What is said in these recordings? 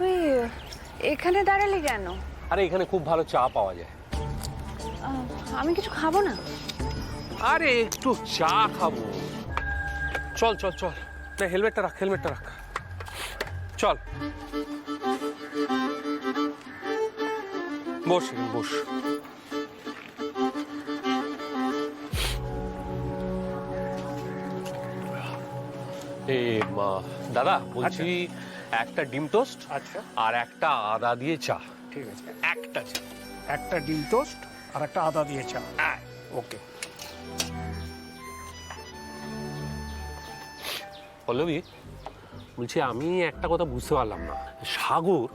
তুই এখানে দাঁড়ালি কেন? আরে এখানে খুব ভালো চা পাওয়া যায়। আমি কিছু খাবো না। আরে একটু চা খাবো। চল চল চল, না হেলমেটটা রাখ, হেলমেটটা রাখ। চল বস বস। দাদা বলছি, একটা ডিম টোস্ট আচ্ছা আর একটা আদা দিয়ে চা। ঠিক আছে, একটা চা। একটা ডিম টোস্ট আর একটা আদা দিয়ে চা। ওকে। পল্লবী, বলছি আমি একটা কথা বুঝতে পারলাম না, সাগর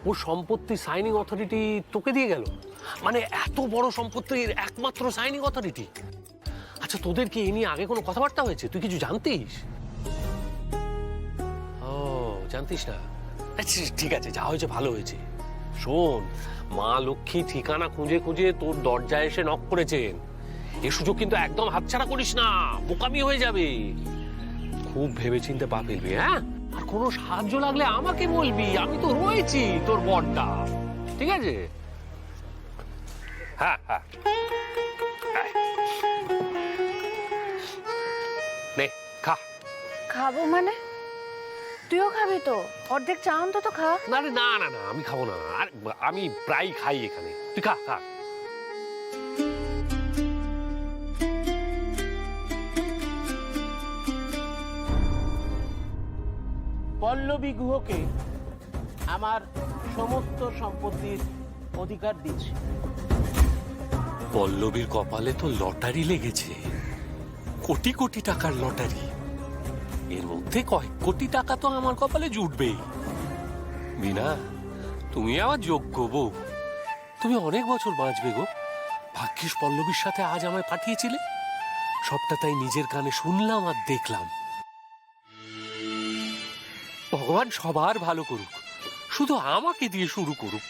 ওর সম্পত্তি সাইনিং অথরিটি তোকে দিয়ে গেল? মানে এত বড় সম্পত্তির একমাত্র সাইনিং অথরিটি? আচ্ছা তোদের কি এ নিয়ে আগে কোনো কথাবার্তা হয়েছে? তুই কিছু জানতিস? ও জানতিস না? আচ্ছা ঠিক আছে, যা হয়েছে ভালো হয়েছে। শোন, মা লক্ষ্মী ঠিকানা খুঁজে খুঁজে তোর দরজায় এসে নক করেছেন। এ সুযোগ কিন্তু একদম হাতছাড়া করিস না, বোকামি হয়ে যাবে। খুব ভেবেচিন্তে পা ফেলবি, হ্যাঁ? আর কোনো সাহায্য লাগলে আমাকে বলবি, আমি তো রয়েছি তোর বড়টা, ঠিক আছে? হ্যাঁ হ্যাঁ, নে খা। খাবো মানে? তুইও খাবি তো? অর্ধেক চা অন্তত খা। না রে, না না না, আমি খাবো না। আর আমি প্রায় খাই এখানে, তুই খা খা। পল্লবী গুহকে আমার সমস্ত সম্পত্তির অধিকার দিচ্ছি। পল্লবীর কপালে তো লটারি লেগেছে, কোটি কোটি টাকার লটারি। এর মধ্যে কয়েক কোটি টাকা তো আমার কপালে জুটবেই। বিনা, তুমি আমার যোগ্য বউ, তুমি অনেক বছর বাঁচবে গো। ভাগ্যিস পল্লবীর সাথে আজ আমায় পাঠিয়েছিলে, সবটা তাই নিজের কানে শুনলাম আর দেখলাম। ভগবান সবার ভালো করুক, শুধু আমাকে দিয়ে শুরু করুক।